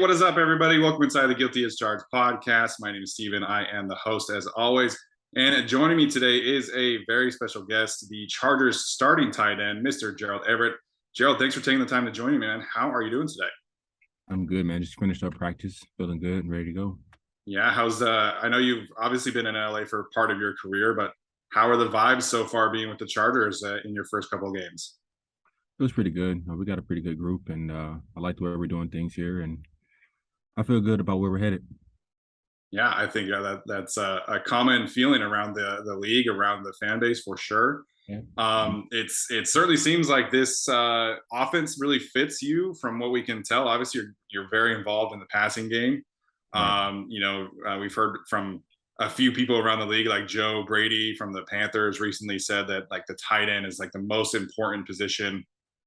what is up, everybody? Welcome inside the Guilty as Charged podcast. My name is Steven. I am the host, as always. And joining me today is a very special guest, the Chargers starting tight end, Mr. Gerald Everett. Gerald, thanks for taking the time to join me, man. How are you doing today? I'm good, man. Just finished up practice, feeling good and ready to go. Yeah, I know you've obviously been in LA for part of your career, but how are the vibes so far being with the Chargers in your first couple of games? It was pretty good. We got a pretty good group, and I like the way we're doing things here, and I feel good about where we're headed. Yeah, I think that's a common feeling around the league, around the fan base for sure. Yeah. It certainly seems like this offense really fits you from what we can tell. Obviously, you're very involved in the passing game. Right. We've heard from a few people around the league, like Joe Brady from the Panthers recently said that like the tight end is like the most important position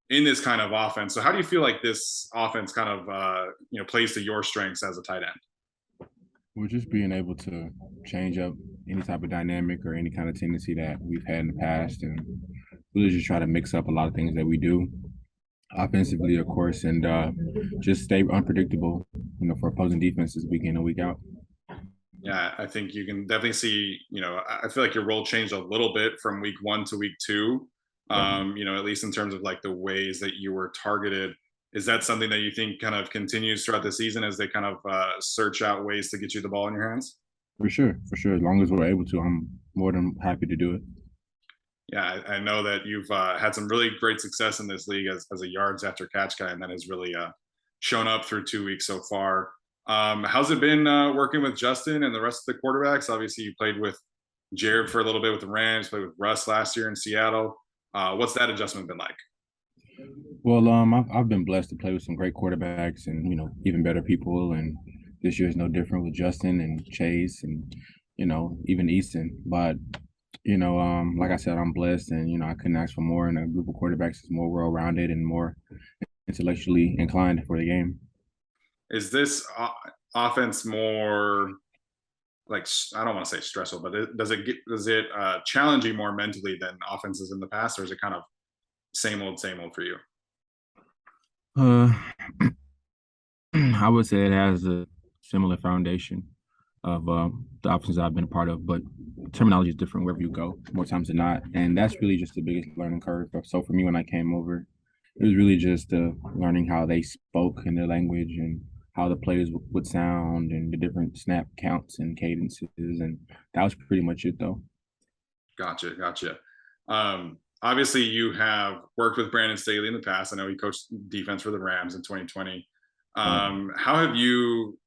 in this kind of offense. So how do you feel like this offense kind of plays to your strengths as a tight end? We're just being able to change up any type of dynamic or any kind of tendency that we've had in the past, and really just try to mix up a lot of things that we do offensively, of course, and just stay unpredictable, for opposing defenses week in and week out. Yeah, I think you can definitely see, I feel like your role changed a little bit from week 1 to week 2. At least in terms of like the ways that you were targeted. Is that something that you think kind of continues throughout the season as they kind of search out ways to get you the ball in your hands? For sure. As long as we're able to, I'm more than happy to do it. Yeah, I know that you've had some really great success in this league as a yards after catch guy, and that has really shown up through 2 weeks so far. How's it been working with Justin and the rest of the quarterbacks? Obviously, you played with Jared for a little bit with the Rams, played with Russ last year in Seattle. What's that adjustment been like? Well, I've been blessed to play with some great quarterbacks and even better people, and this year is no different with Justin and Chase and even Easton. But like I said, I'm blessed, and I couldn't ask for more. And a group of quarterbacks is more well-rounded and more intellectually inclined for the game. Is this offense more like, I don't want to say stressful, but does it challenge you more mentally than offenses in the past, or is it kind of same old for you? I would say it has a similar foundation of the options I've been a part of, but terminology is different wherever you go, more times than not, and that's really just the biggest learning curve. So for me, when I came over, it was really just learning how they spoke in their language and how the players would sound and the different snap counts and cadences, and that was pretty much it, though. Gotcha. Obviously, you have worked with Brandon Staley in the past. I know he coached defense for the Rams in 2020. How have you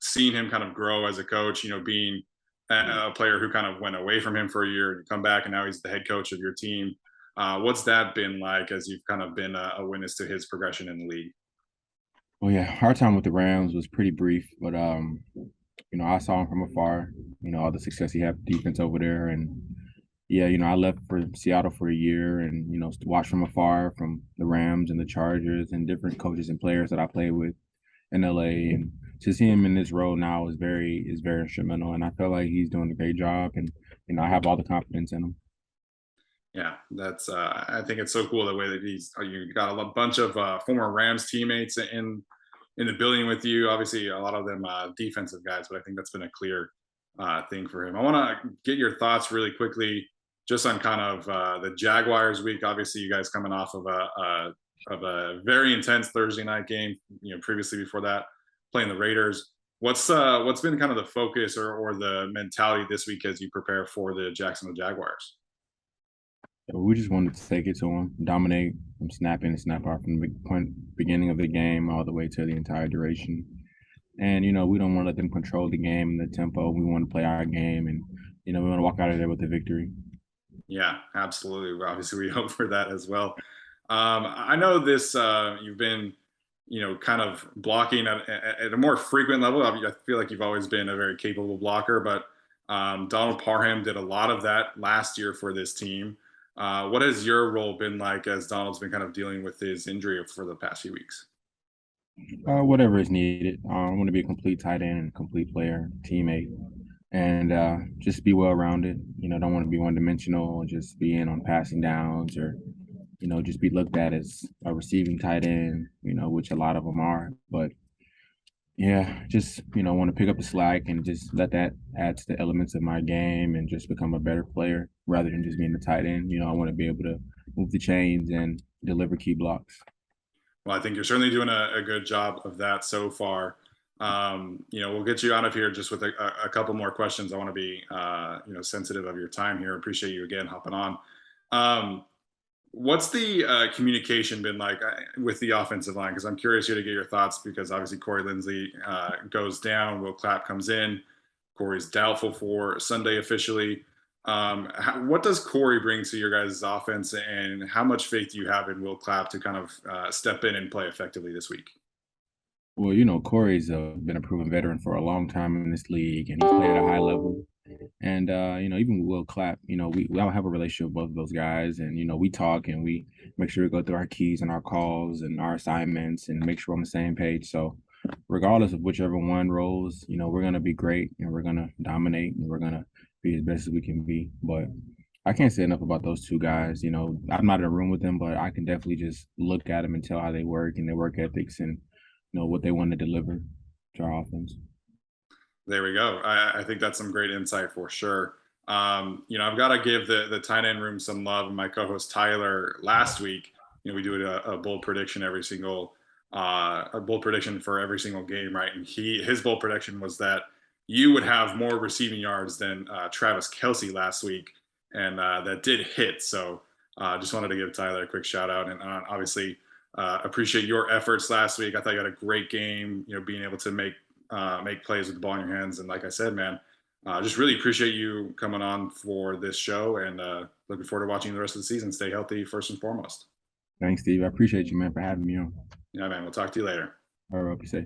seen him kind of grow as a coach, being a player who kind of went away from him for a year and come back, and now he's the head coach of your team? What's that been like as you've kind of been a witness to his progression in the league? Well, yeah, our time with the Rams was pretty brief, but I saw him from afar. All the success he had with defense over there, and yeah, I left for Seattle for a year, and watched from afar from the Rams and the Chargers and different coaches and players that I played with in LA, and to see him in this role now is very instrumental, and I feel like he's doing a great job, and I have all the confidence in him. Yeah, that's I think it's so cool the way that you got a bunch of former Rams teammates in the building with you. Obviously, a lot of them defensive guys, but I think that's been a clear thing for him. I want to get your thoughts really quickly just on kind of the Jaguars week. Obviously, you guys coming off of a very intense Thursday night game, previously before that, playing the Raiders. What's been kind of the focus or the mentality this week as you prepare for the Jacksonville Jaguars? We just wanted to take it to them, dominate from snap in and snap out from the beginning of the game all the way to the entire duration. And, we don't want to let them control the game and the tempo. We want to play our game, and, we want to walk out of there with a victory. Yeah, absolutely. Obviously, we hope for that as well. I know this, you've been, kind of blocking at a more frequent level. I feel like you've always been a very capable blocker, but Donald Parham did a lot of that last year for this team. What has your role been like as Donald's been kind of dealing with his injury for the past few weeks? Whatever is needed. I want to be a complete tight end and complete player, teammate, and just be well-rounded. Don't want to be one-dimensional, just be in on passing downs or, just be looked at as a receiving tight end, which a lot of them are. But Yeah, just want to pick up the slack and just let that add to the elements of my game and just become a better player rather than just being the tight end. I want to be able to move the chains and deliver key blocks. Well, I think you're certainly doing a good job of that so far. We'll get you out of here just with a couple more questions. I want to be, sensitive of your time here. Appreciate you again hopping on. Um, what's the communication been like with the offensive line? Because I'm curious here to get your thoughts because obviously Corey Lindsay goes down, Will Clapp comes in. Corey's doubtful for Sunday officially. What does Corey bring to your guys' offense, and how much faith do you have in Will Clapp to kind of step in and play effectively this week? Well, Corey's been a proven veteran for a long time in this league, and he's played at a high level. And even with Will Clapp, we all have a relationship with both of those guys, and we talk and we make sure we go through our keys and our calls and our assignments and make sure we're on the same page. So, regardless of whichever one rolls, we're gonna be great and we're gonna dominate and we're gonna be as best as we can be. But I can't say enough about those two guys. I'm not in a room with them, but I can definitely just look at them and tell how they work and their work ethics and what they want to deliver to our offense. There we go. I think that's some great insight for sure. I've got to give the tight end room some love. My co-host Tyler last week, we do a bold prediction every single a bold prediction for every single game, right? And his bold prediction was that you would have more receiving yards than Travis Kelsey last week, and that did hit. So just wanted to give Tyler a quick shout out, and obviously appreciate your efforts last week. I thought you had a great game. Being able to make plays with the ball in your hands. And like I said, man, just really appreciate you coming on for this show and looking forward to watching the rest of the season. Stay healthy first and foremost. Thanks, Steve. I appreciate you, man, for having me on. Yeah, man. We'll talk to you later. All right, be safe.